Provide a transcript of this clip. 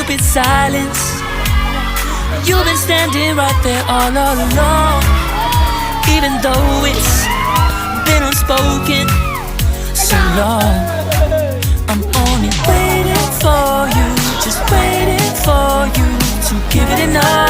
stupid silence. You've been standing right there all along, even though it's been unspoken so long. I'm only waiting for you, just waiting for you to give it enough.